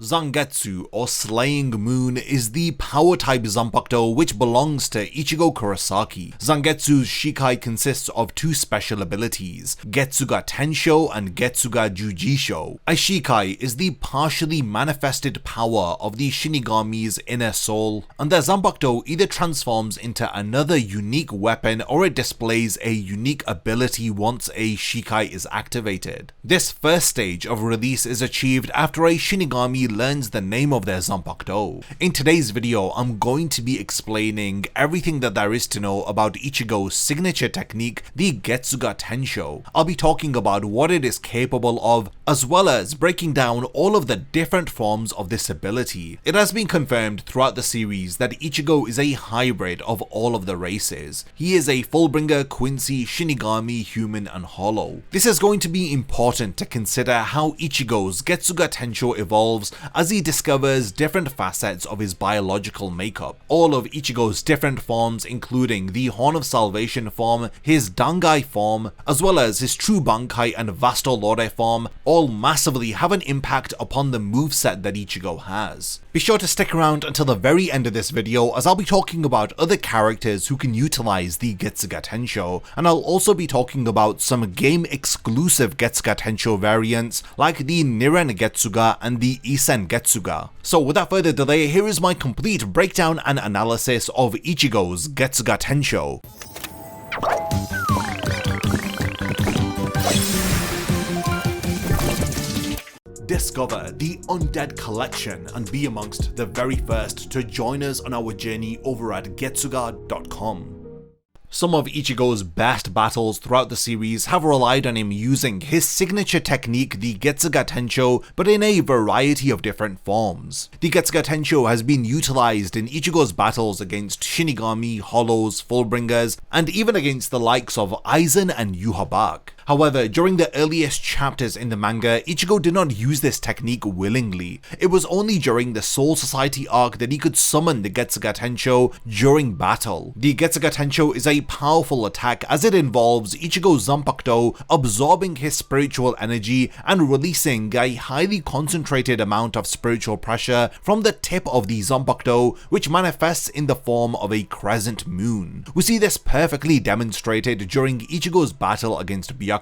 Zangetsu, or Slaying Moon, is the power-type Zanpakuto which belongs to Ichigo Kurosaki. Zangetsu's Shikai consists of two special abilities, Getsuga Tensho and Getsuga Jujisho. A Shikai is the partially manifested power of the Shinigami's inner soul, and their Zanpakuto either transforms into another unique weapon or it displays a unique ability once a Shikai is activated. This first stage of release is achieved after a Shinigami learns the name of their Zanpakuto. In today's video, I'm going to be explaining everything that there is to know about Ichigo's signature technique, the Getsuga Tensho. I'll be talking about what it is capable of, as well as breaking down all of the different forms of this ability. It has been confirmed throughout the series that Ichigo is a hybrid of all of the races. He is a Fullbringer, Quincy, Shinigami, Human, and Hollow. This is going to be important to consider how Ichigo's Getsuga Tensho evolves as he discovers different facets of his biological makeup. All of Ichigo's different forms, including the Horn of Salvation form, his Dangai form, as well as his True Bankai and Vasto Lore form, all massively have an impact upon the moveset that Ichigo has. Be sure to stick around until the very end of this video, as I'll be talking about other characters who can utilize the Getsuga Tensho, and I'll also be talking about some game exclusive Getsuga Tensho variants like the Niren Getsuga and the Isen Getsuga. So without further delay, here is my complete breakdown and analysis of Ichigo's Getsuga Tensho. Discover the Undead Collection and be amongst the very first to join us on our journey over at Getsuga.com. Some of Ichigo's best battles throughout the series have relied on him using his signature technique, the Getsuga Tensho, but in a variety of different forms. The Getsuga Tensho has been utilized in Ichigo's battles against Shinigami, Hollows, Fullbringers, and even against the likes of Aizen and Yhwach. However, during the earliest chapters in the manga, Ichigo did not use this technique willingly. It was only during the Soul Society arc that he could summon the Getsuga Tensho during battle. The Getsuga Tensho is a powerful attack as it involves Ichigo's Zanpakuto absorbing his spiritual energy and releasing a highly concentrated amount of spiritual pressure from the tip of the Zanpakuto, which manifests in the form of a crescent moon. We see this perfectly demonstrated during Ichigo's battle against Byakuya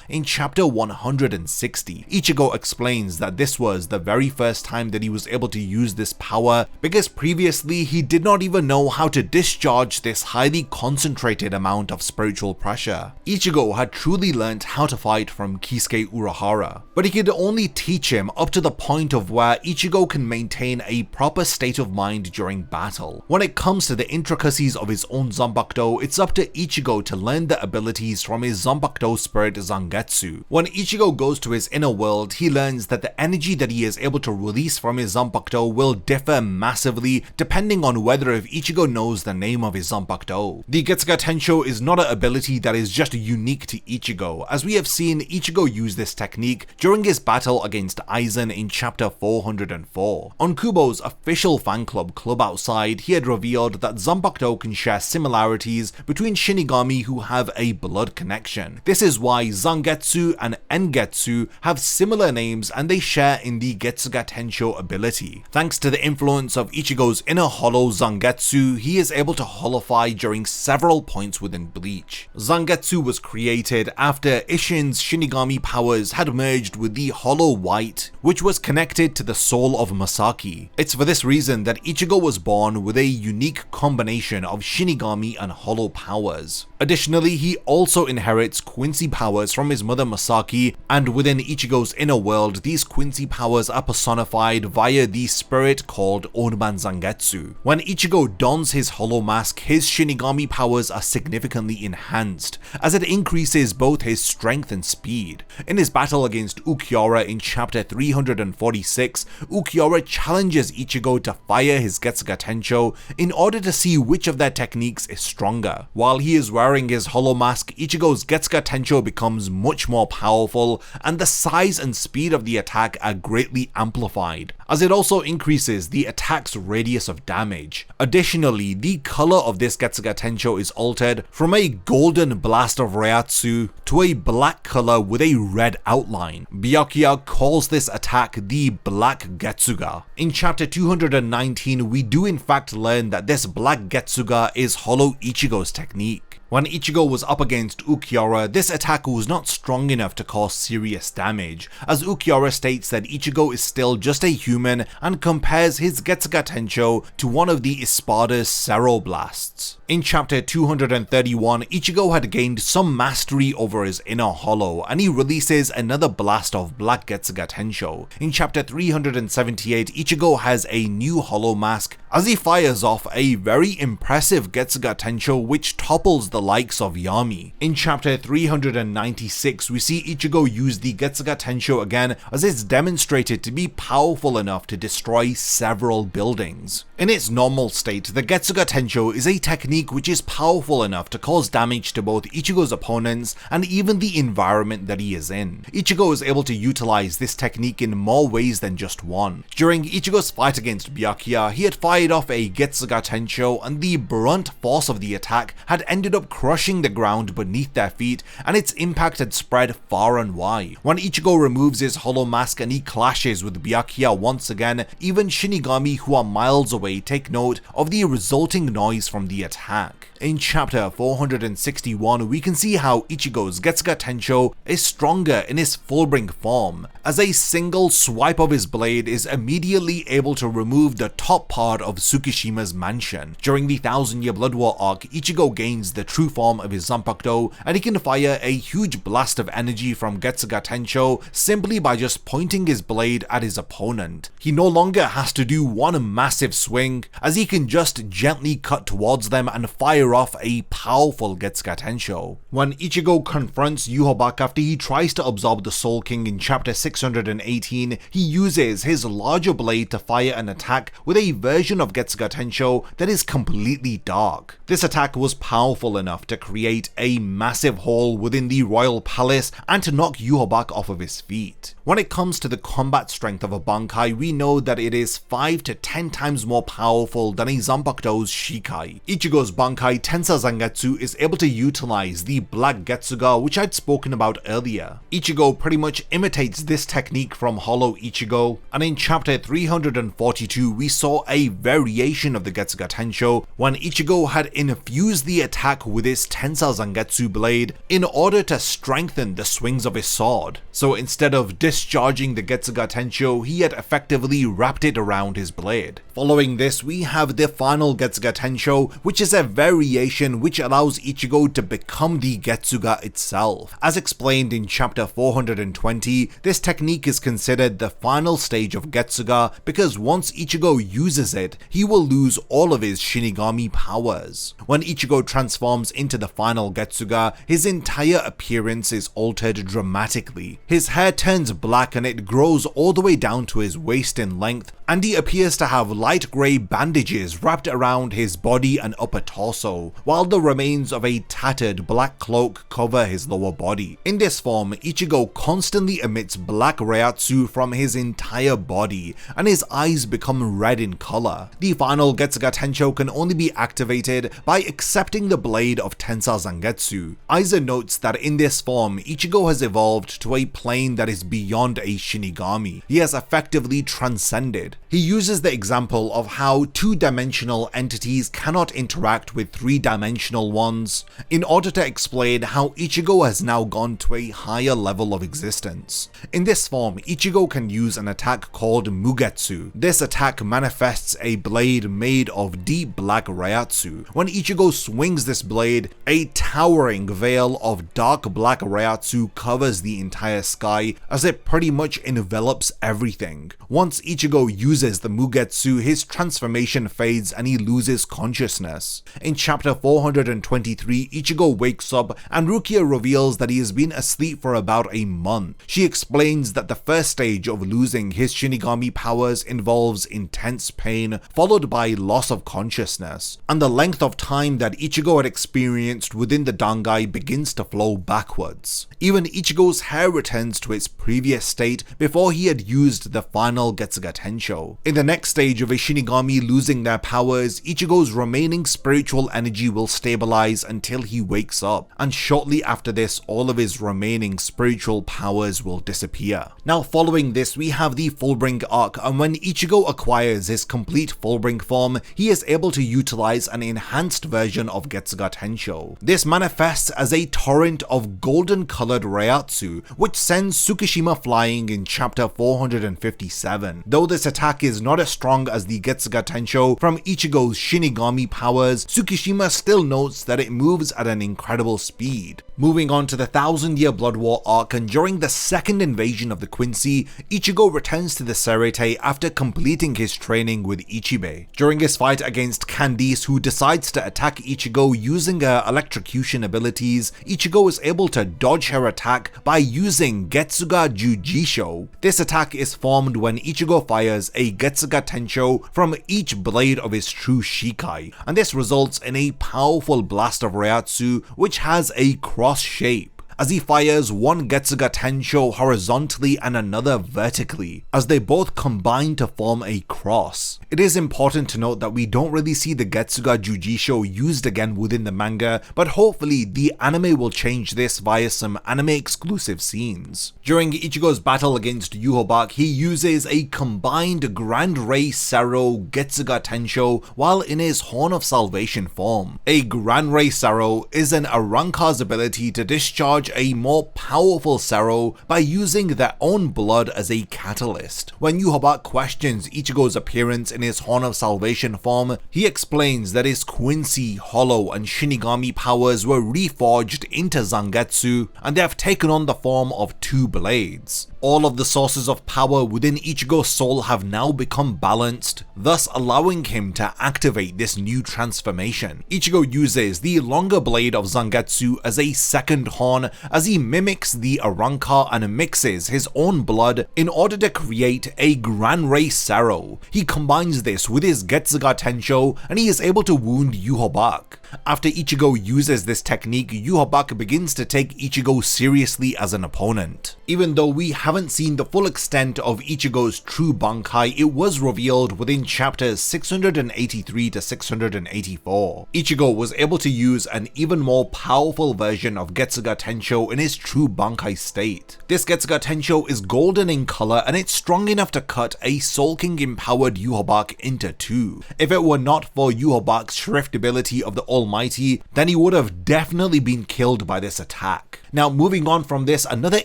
in chapter 160. Ichigo explains that this was the very first time that he was able to use this power because previously he did not even know how to discharge this highly concentrated amount of spiritual pressure. Ichigo had truly learnt how to fight from Kisuke Urahara, but he could only teach him up to the point of where Ichigo can maintain a proper state of mind during battle. When it comes to the intricacies of his own Zanpakuto, it's up to Ichigo to learn the abilities from his Zanpakuto spirit Zangetsu. When Ichigo goes to his inner world, he learns that the energy that he is able to release from his Zanpakuto will differ massively depending on whether if Ichigo knows the name of his Zanpakuto. The Getsuga Tensho is not an ability that is just unique to Ichigo, as we have seen Ichigo use this technique during his battle against Aizen in chapter 404. On Kubo's official fan club Club Outside, he had revealed that Zanpakuto can share similarities between Shinigami who have a blood connection. This is why Zangetsu and Engetsu have similar names and they share in the Getsuga Tensho ability. Thanks to the influence of Ichigo's inner hollow Zangetsu, he is able to holofy during several points within Bleach. Zangetsu was created after Isshin's Shinigami powers had merged with the Hollow White, which was connected to the soul of Masaki. It's for this reason that Ichigo was born with a unique combination of Shinigami and Hollow powers. Additionally, he also inherits Quincy powers from his mother Masaki, and within Ichigo's inner world, these Quincy powers are personified via the spirit called Onban Zangetsu. When Ichigo dons his Hollow Mask, his Shinigami powers are significantly enhanced, as it increases both his strength and speed. In his battle against Ulquiorra in chapter 346, Ulquiorra challenges Ichigo to fire his Getsuga Tensho in order to see which of their techniques is stronger. While he is wearing his Hollow Mask, Ichigo's Getsuga Tensho becomes much more powerful, and the size and speed of the attack are greatly amplified, as it also increases the attack's radius of damage. Additionally, the color of this Getsuga Tensho is altered from a golden blast of Reiatsu to a black color with a red outline. Byakuya calls this attack the Black Getsuga. In chapter 219, we do in fact learn that this Black Getsuga is Hollow Ichigo's technique. When Ichigo was up against Ukiura, this attack was not strong enough to cause serious damage, as Ukiura states that Ichigo is still just a human and compares his Getsuga Tensho to one of the Espada's Cero Blasts. In chapter 231, Ichigo had gained some mastery over his inner hollow, and he releases another blast of Black Getsuga Tensho. In chapter 378, Ichigo has a new hollow mask as he fires off a very impressive Getsuga Tensho which topples the likes of Yami. In chapter 396, we see Ichigo use the Getsuga Tensho again, as it's demonstrated to be powerful enough to destroy several buildings. In its normal state, the Getsuga Tensho is a technique which is powerful enough to cause damage to both Ichigo's opponents and even the environment that he is in. Ichigo is able to utilize this technique in more ways than just one. During Ichigo's fight against Byakuya, he had fired off a Getsuga Tensho, and the brunt force of the attack had ended up crushing the ground beneath their feet, and its impact had spread far and wide. When Ichigo removes his hollow mask and he clashes with Byakuya once again, even Shinigami who are miles away take note of the resulting noise from the attack. In chapter 461, we can see how Ichigo's Getsuga Tensho is stronger in his Fullbring form, as a single swipe of his blade is immediately able to remove the top part of Tsukishima's mansion. During the Thousand Year Blood War arc, Ichigo gains the true form of his Zanpakuto, and he can fire a huge blast of energy from Getsuga Tensho simply by just pointing his blade at his opponent. He no longer has to do one massive swing, as he can just gently cut towards them and fire off a powerful Getsuga Tensho. When Ichigo confronts Yhwach after he tries to absorb the Soul King in chapter 618, he uses his larger blade to fire an attack with a version of Getsuga Tensho that is completely dark. This attack was powerful enough to create a massive hole within the royal palace and to knock Yhwach off of his feet. When it comes to the combat strength of a Bankai, we know that it is 5 to 10 times more powerful than a Zanpakuto's Shikai. Ichigo's Bankai Tensa Zangetsu is able to utilize the Black Getsuga, which I'd spoken about earlier. Ichigo pretty much imitates this technique from Hollow Ichigo, and in chapter 342 we saw a variation of the Getsuga Tensho when Ichigo had infused the attack with his Tensa Zangetsu blade in order to strengthen the swings of his sword. So instead of discharging the Getsuga Tensho, he had effectively wrapped it around his blade. Following this, we have the final Getsuga Tensho, which is a variation which allows Ichigo to become the Getsuga itself. As explained in chapter 420, this technique is considered the final stage of Getsuga because once Ichigo uses it, he will lose all of his Shinigami powers. When Ichigo transforms into the final Getsuga, his entire appearance is altered dramatically. His hair turns black and it grows all the way down to his waist in length, and he appears to have light grey bandages wrapped around his body and upper torso, while the remains of a tattered black cloak cover his lower body. In this form, Ichigo constantly emits black Reiatsu from his entire body, and his eyes become red in color. The final Getsuga Tensho can only be activated by accepting the blade of Tensa Zangetsu. Aiza notes that in this form, Ichigo has evolved to a plane that is beyond a Shinigami. He has effectively transcended. He uses the example of how two-dimensional entities cannot interact with three-dimensional ones in order to explain how Ichigo has now gone to a higher level of existence. In this form, Ichigo can use an attack called Mugetsu. This attack manifests a blade made of deep black Reiatsu. When Ichigo swings this blade, a towering veil of dark black Reiatsu covers the entire sky as it pretty much envelops everything. Once Ichigo uses the Mugetsu, his transformation fades and he loses consciousness. In chapter chapter 423, Ichigo wakes up and Rukia reveals that he has been asleep for about a month. She explains that the first stage of losing his Shinigami powers involves intense pain, followed by loss of consciousness, and the length of time that Ichigo had experienced within the Dangai begins to flow backwards. Even Ichigo's hair returns to its previous state before he had used the final Getsuga Tensho. In the next stage of a Shinigami losing their powers, Ichigo's remaining spiritual energy will stabilize until he wakes up, and shortly after this, all of his remaining spiritual powers will disappear. Now following this, we have the Fullbring arc, and when Ichigo acquires his complete Fullbring form, he is able to utilize an enhanced version of Getsuga Tensho. This manifests as a torrent of golden colored Reiatsu, which sends Tsukishima flying in chapter 457. Though this attack is not as strong as the Getsuga Tensho from Ichigo's Shinigami powers, Tsukishima still notes that it moves at an incredible speed. Moving on to the 1000-year Blood War arc, and during the second invasion of the Quincy, Ichigo returns to the Serete after completing his training with Ichibe. During his fight against Candice, who decides to attack Ichigo using her electrocution abilities, Ichigo is able to dodge her attack by using Getsuga Jujisho. This attack is formed when Ichigo fires a Getsuga Tensho from each blade of his true Shikai, and this results in a powerful blast of Reiatsu which has a cross shape, as he fires one Getsuga Tensho horizontally and another vertically, as they both combine to form a cross. It is important to note that we don't really see the Getsuga Jujisho used again within the manga, but hopefully the anime will change this via some anime exclusive scenes. During Ichigo's battle against Yhwach, he uses a combined Grand Ray Sero Getsuga Tensho while in his Horn of Salvation form. A Grand Ray Sero is an Arrancar's ability to discharge a more powerful Sero by using their own blood as a catalyst. When Yhwach questions Ichigo's appearance in his Horn of Salvation form, he explains that his Quincy, Hollow, and Shinigami powers were reforged into Zangetsu, and they have taken on the form of two blades. All of the sources of power within Ichigo's soul have now become balanced, thus allowing him to activate this new transformation. Ichigo uses the longer blade of Zangetsu as a second horn as he mimics the Arrancar and mixes his own blood in order to create a Gran Ray Sero. He combines this with his Getsuga Tensho and he is able to wound Yhwach. After Ichigo uses this technique, Yhwach begins to take Ichigo seriously as an opponent. Even though we haven't seen the full extent of Ichigo's true Bankai, it was revealed within chapters 683 to 684. Ichigo was able to use an even more powerful version of Getsuga Tensho in his true Bankai state. This Getsuga Tensho is golden in color and it's strong enough to cut a Soul King empowered Yhwach into two. If it were not for Yhwach's shrift ability of the Almighty, then he would have definitely been killed by this attack. Now moving on from this, another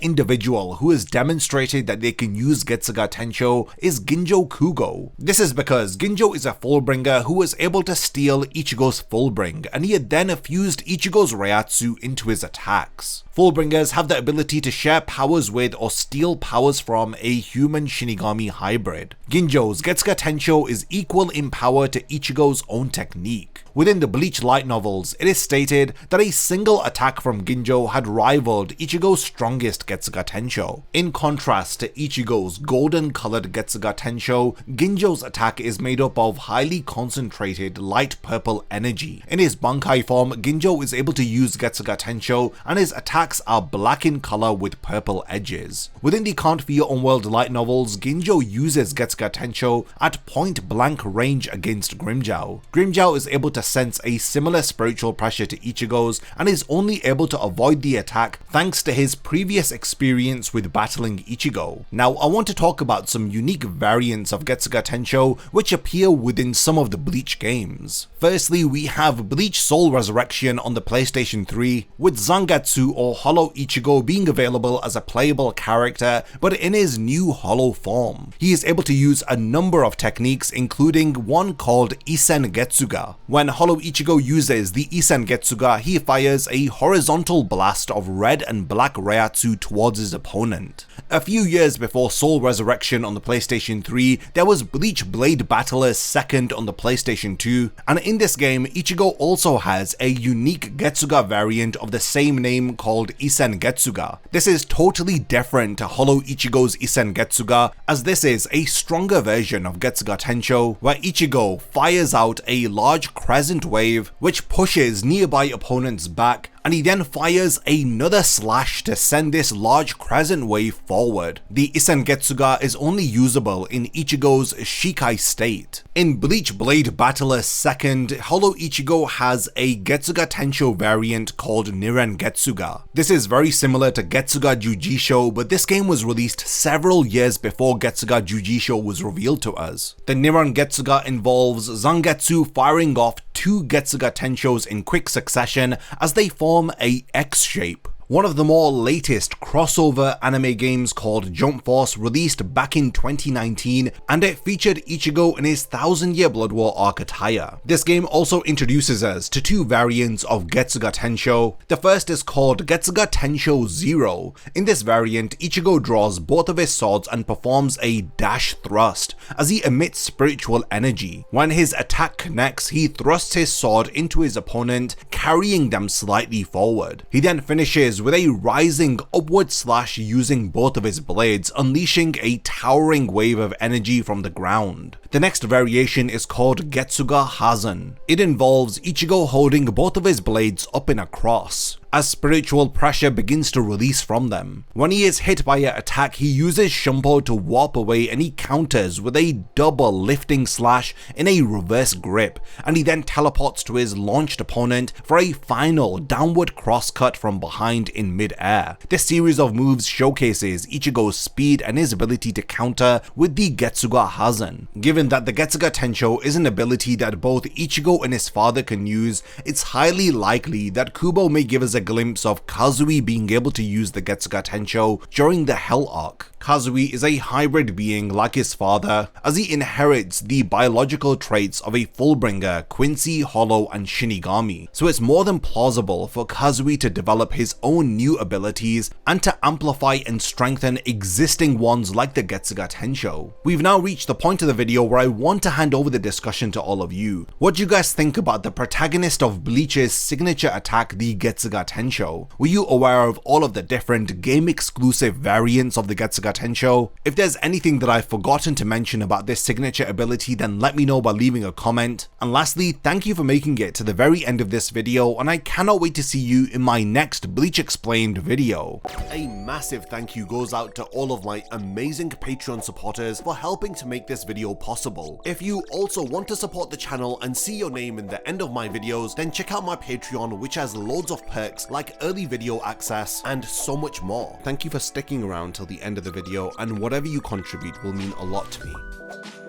individual who has demonstrated that they can use Getsuga Tensho is Ginjo Kugo. This is because Ginjo is a Fullbringer who was able to steal Ichigo's Fullbring, and he had then fused Ichigo's Reiatsu into his attacks. Fullbringers have the ability to share powers with or steal powers from a human Shinigami hybrid. Ginjo's Getsuga Tensho is equal in power to Ichigo's own technique. Within the Bleach light novels, it is stated that a single attack from Ginjo had rivaled Ichigo's strongest Getsuga Tensho. In contrast to Ichigo's golden colored Getsuga Tensho, Ginjo's attack is made up of highly concentrated light purple energy. In his Bankai form, Ginjo is able to use Getsuga Tensho and his attacks are black in color with purple edges. Within the Can't Fear Unworld light novels, Ginjo uses Getsuga Tensho at point blank range against Grimmjow. Grimmjow is able to sense a similar spiritual pressure to Ichigo's and is only able to avoid the attack thanks to his previous experience with battling Ichigo. Now I want to talk about some unique variants of Getsuga Tensho which appear within some of the Bleach games. Firstly, we have Bleach Soul Resurrection on the PlayStation 3, with Zangetsu or Hollow Ichigo being available as a playable character but in his new Hollow form. He is able to use a number of techniques, including one called Isen Getsuga. When Hollow Ichigo uses the Isen Getsuga, he fires a horizontal blast of red and black Reiatsu towards his opponent. A few years before Soul Resurrection on the PlayStation 3, there was Bleach Blade Battler 2nd on the PlayStation 2, and in this game, Ichigo also has a unique Getsuga variant of the same name called Isen Getsuga. This is totally different to Hollow Ichigo's Isen Getsuga, as this is a stronger version of Getsuga Tensho, where Ichigo fires out a large crescent wave which pushes nearby opponents back, and he then fires another slash to send this large crescent wave forward. The Isen Getsuga is only usable in Ichigo's Shikai state. In Bleach Blade Battler 2nd, Hollow Ichigo has a Getsuga Tensho variant called Niren Getsuga. This is very similar to Getsuga Jujisho, but this game was released several years before Getsuga Jujisho was revealed to us. The Niren Getsuga involves Zangetsu firing off 2 Getsuga Tenshos in quick succession as they form a X shape. One of the more latest crossover anime games called Jump Force released back in 2019, and it featured Ichigo in his 1000-year Blood War arc attire. This game also introduces us to 2 variants of Getsuga Tensho. The first is called Getsuga Tensho Zero. In this variant, Ichigo draws both of his swords and performs a dash thrust as he emits spiritual energy. When his attack connects, he thrusts his sword into his opponent, carrying them slightly forward. He then finishes with a rising upward slash using both of his blades, unleashing a towering wave of energy from the ground. The next variation is called Getsuga Hazen. It involves Ichigo holding both of his blades up in a cross, as spiritual pressure begins to release from them. When he is hit by an attack, he uses Shumpo to warp away, and he counters with a double lifting slash in a reverse grip, and he then teleports to his launched opponent for a final downward cross cut from behind in mid-air. This series of moves showcases Ichigo's speed and his ability to counter with the Getsuga Hazen. Given that the Getsuga Tensho is an ability that both Ichigo and his father can use, it's highly likely that Kubo may give us a glimpse of Kazui being able to use the Getsuga Tensho during the Hell arc. Kazui is a hybrid being like his father, as he inherits the biological traits of a Fullbringer, Quincy, Hollow, and Shinigami, so it's more than plausible for Kazui to develop his own new abilities and to amplify and strengthen existing ones like the Getsuga Tensho. We've now reached the point of the video where I want to hand over the discussion to all of you. What do you guys think about the protagonist of Bleach's signature attack, the Getsuga Tensho? Were you aware of all of the different game-exclusive variants of the Getsuga Tensho? If there's anything that I've forgotten to mention about this signature ability, then let me know by leaving a comment. And lastly, thank you for making it to the very end of this video, and I cannot wait to see you in my next Bleach Explained video. A massive thank you goes out to all of my amazing Patreon supporters for helping to make this video possible. If you also want to support the channel and see your name in the end of my videos, then check out my Patreon, which has loads of perks like early video access and so much more. Thank you for sticking around till the end of the video, and whatever you contribute will mean a lot to me.